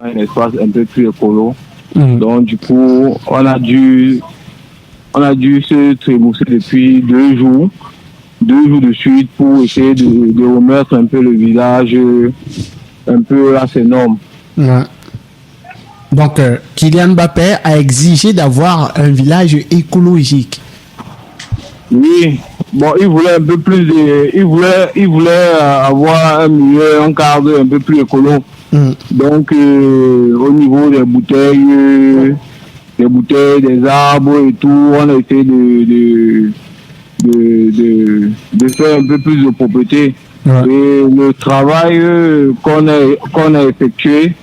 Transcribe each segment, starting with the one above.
un espace un peu plus écolo. Donc du coup, on a dû se trémousser depuis 2 jours de suite pour essayer de remettre un peu le village un peu à ses normes. Ouais. Donc, Kylian Mbappé a exigé d'avoir un village écologique. Oui, bon, il voulait un peu plus il voulait avoir un milieu, un cadre un peu plus écolo. Donc, au niveau des bouteilles, des arbres et tout, on a essayé de faire un peu plus de propreté. Ouais. Et le travail qu'on a effectué,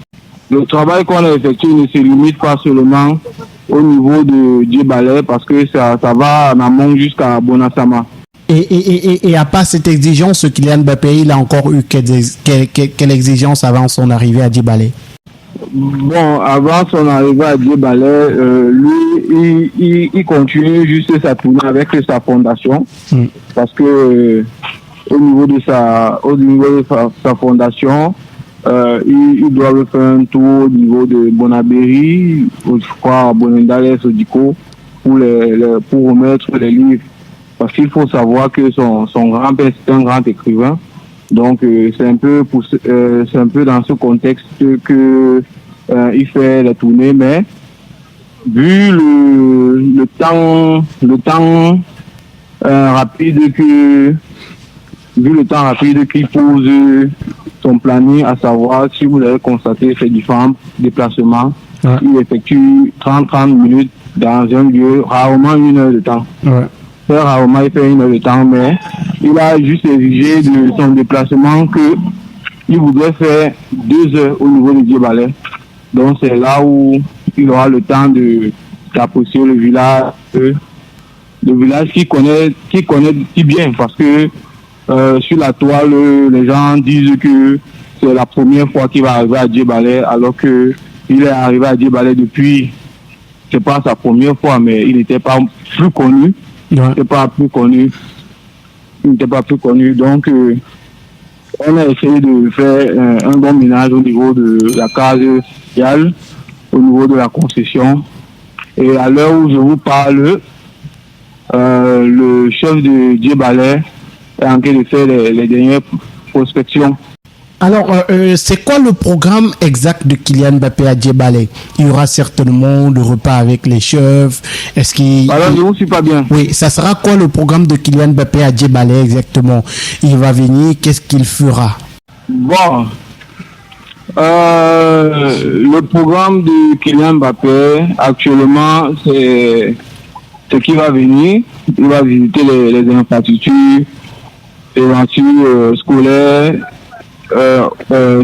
ne se limite pas seulement au niveau de Djebale parce que ça va en amont jusqu'à Bonasama. Et à part cette exigence, Kylian Mbappé, il a encore eu quelle exigence avant son arrivée à Djebale? Bon, avant son arrivée à Djebale, lui, il continue juste sa tournée avec sa fondation parce que au niveau de sa fondation, ils doivent faire un tour au niveau de Bonabéry, je crois à Bonendales, Odiko, pour remettre les livres. Parce qu'il faut savoir que son grand-père, c'est un grand écrivain. Donc, c'est un peu dans ce contexte que il fait la tournée. Mais, vu le temps rapide qu'il pose son planning, à savoir, si vous avez constaté ces différents déplacements, il effectue 30 minutes dans un lieu, rarement 1 heure de temps. Très rarement il fait 1 heure de temps, mais il a juste exigé de son déplacement qu'il voudrait faire 2 heures au niveau de Djebale. Donc c'est là où il aura le temps d'apprécier le village qu'il connaît si bien, parce que sur la toile, les gens disent que c'est la première fois qu'il va arriver à Djebale, alors que il est arrivé à Djebale depuis, c'est pas sa première fois, mais il n'était pas plus connu. Il n'était pas plus connu. Donc, on a essayé de faire un bon ménage au niveau de la case sociale, au niveau de la concession. Et à l'heure où je vous parle, le chef de Djebale est en train de faire les dernières prospections. Alors, c'est quoi le programme exact de Kylian Mbappé à Djebale? Il y aura certainement le repas avec les chefs. Est-ce qu'il... Alors, je ne vous suis pas bien. Oui, ça sera quoi le programme de Kylian Mbappé à Djebale exactement? Il va venir, qu'est-ce qu'il fera? Bon, le programme de Kylian Mbappé, actuellement, c'est qu'il va venir. Il va visiter les infrastructures, scolaires,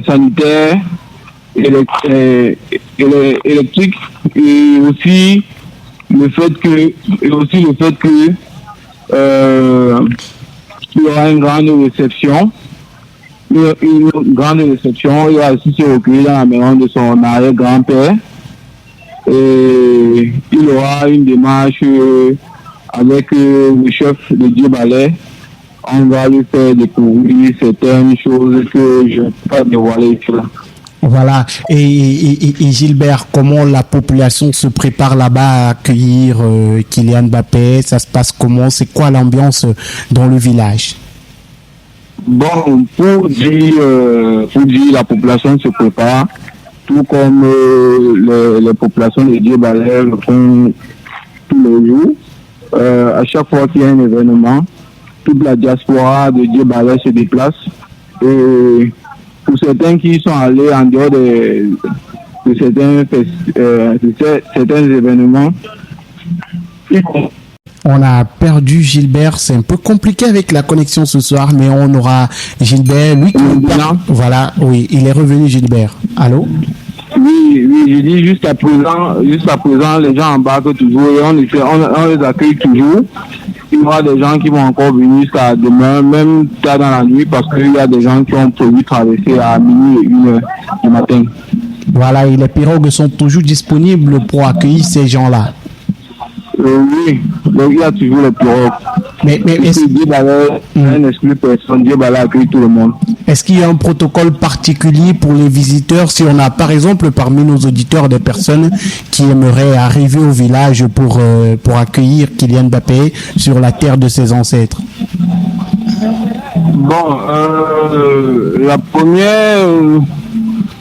sanitaire, électrique, et aussi le fait que il y aura une grande réception. Il va aussi se recueillir dans la maison de son arrière-grand-père, et il aura une démarche avec le chef de Djebale. On va lui faire découvrir certaines choses que je ne peux pas dévoiler ici. Voilà. Et Gilbert, comment la population se prépare là-bas à accueillir Kylian Mbappé? Ça se passe comment? C'est quoi l'ambiance dans le village? Bon, pour dire la population se prépare, tout comme les populations de Djebale le font tous les jours. À chaque fois qu'il y a un événement, toute la diaspora de Djebale se déplace. Et pour certains qui sont allés en dehors de certains événements, on a perdu Gilbert, c'est un peu compliqué avec la connexion ce soir, mais on aura Gilbert, lui qui... Voilà, oui, il est revenu Gilbert. Allô? Oui, je dis jusqu'à présent, les gens embarquent toujours et on les accueille toujours. Il y aura des gens qui vont encore venir jusqu'à demain, même tard dans la nuit, parce qu'il y a des gens qui ont prévu traverser à minuit et 1h du matin. Voilà, et les pirogues sont toujours disponibles pour accueillir ces gens-là. Oui, donc il y a toujours les pirogues. Mais Djebala n'exclut personne. Djebala accueille tout le monde. Est-ce qu'il y a un protocole particulier pour les visiteurs si on a par exemple parmi nos auditeurs des personnes qui aimeraient arriver au village pour accueillir Kylian Mbappé sur la terre de ses ancêtres? Bon,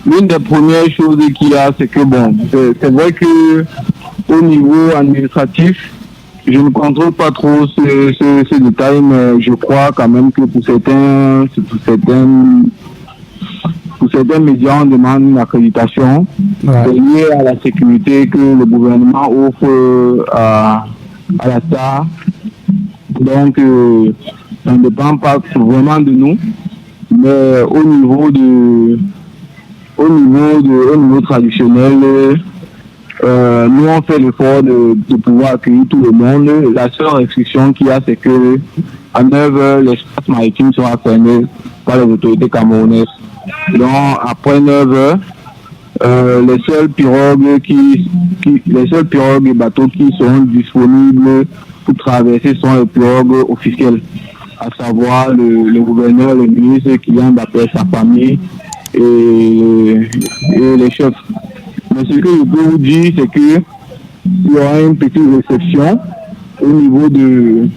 l'une des premières choses qu'il y a, c'est que bon, c'est vrai que au niveau administratif, je ne contrôle pas trop ces détails, mais je crois quand même que pour certains médias, on demande une accréditation. C'est lié à la sécurité que le gouvernement offre à la STAR. Donc, ça ne dépend pas vraiment de nous, mais au niveau traditionnel, nous on fait l'effort de pouvoir accueillir tout le monde. La seule restriction qu'il y a, c'est que à 9h, l'espace maritime sera fermé par les autorités camerounaises. Donc après 9h, les seuls pirogues et bateaux qui seront disponibles pour traverser sont les pirogues officielles, à savoir le gouverneur, le ministre Kylian Mbappé, sa famille et les chefs. Mais ce que je peux vous dire, c'est qu'il y aura une petite réception au niveau de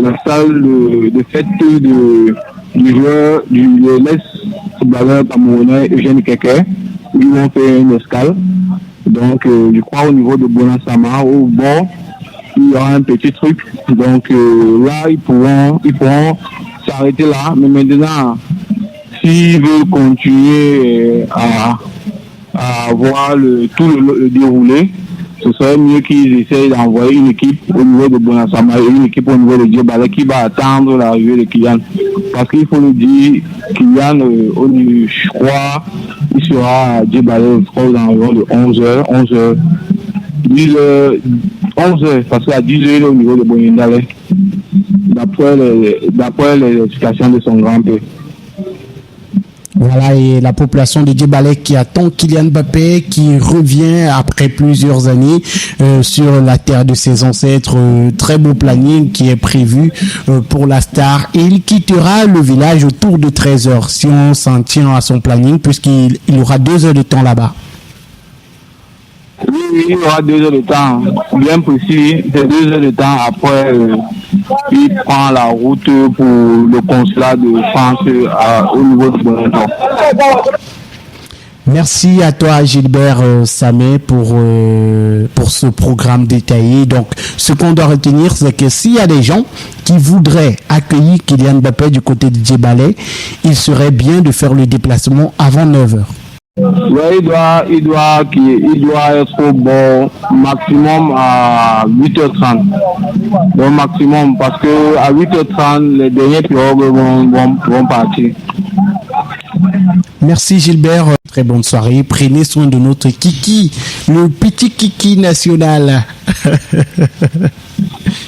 la salle de fête du joueur, du l'ex-footballeur camerounais Eugène Keke. Ils vont faire une escale. Donc, je crois au niveau de Bonasama, au bord, il y aura un petit truc. Donc là, ils pourront s'arrêter là. Mais maintenant, s'ils veulent continuer à voir tout le déroulé, ce serait mieux qu'ils essayent d'envoyer une équipe au niveau de Bonasama et une équipe au niveau de Djebala qui va attendre l'arrivée de Kylian. Parce qu'il faut le dire, Kylian, je crois, il sera à Djebala aux environs de 11h, 11h, parce qu'à 10h, il est au niveau de Bonyendale, d'après les explications de son grand-père. Voilà, et la population de Djebala qui attend Kylian Mbappé, qui revient après plusieurs années sur la terre de ses ancêtres. Très beau planning qui est prévu pour la star. Et il quittera le village autour de 13h, si on s'en tient à son planning, puisqu'il aura 2 heures de temps là-bas. Oui, il y aura 2 heures de temps, bien précis. C'est 2 heures de temps après, il prend la route pour le consulat de France au niveau de Bonneton. Merci à toi Gilbert Samé pour ce programme détaillé. Donc, ce qu'on doit retenir, c'est que s'il y a des gens qui voudraient accueillir Kylian Mbappé du côté de Djebala, il serait bien de faire le déplacement avant 9h. Oui, il doit être au bord maximum à 8h30. Donc maximum, parce que à 8h30, les derniers pirogues vont partir. Merci Gilbert, très bonne soirée. Prenez soin de notre Kiki, le petit Kiki national.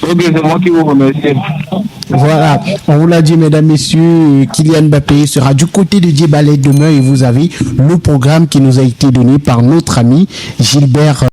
Ok, c'est moi qui vous remercie. Voilà, on vous l'a dit mesdames, messieurs, Kylian Mbappé sera du côté de Djebala demain et vous avez le programme qui nous a été donné par notre ami Gilbert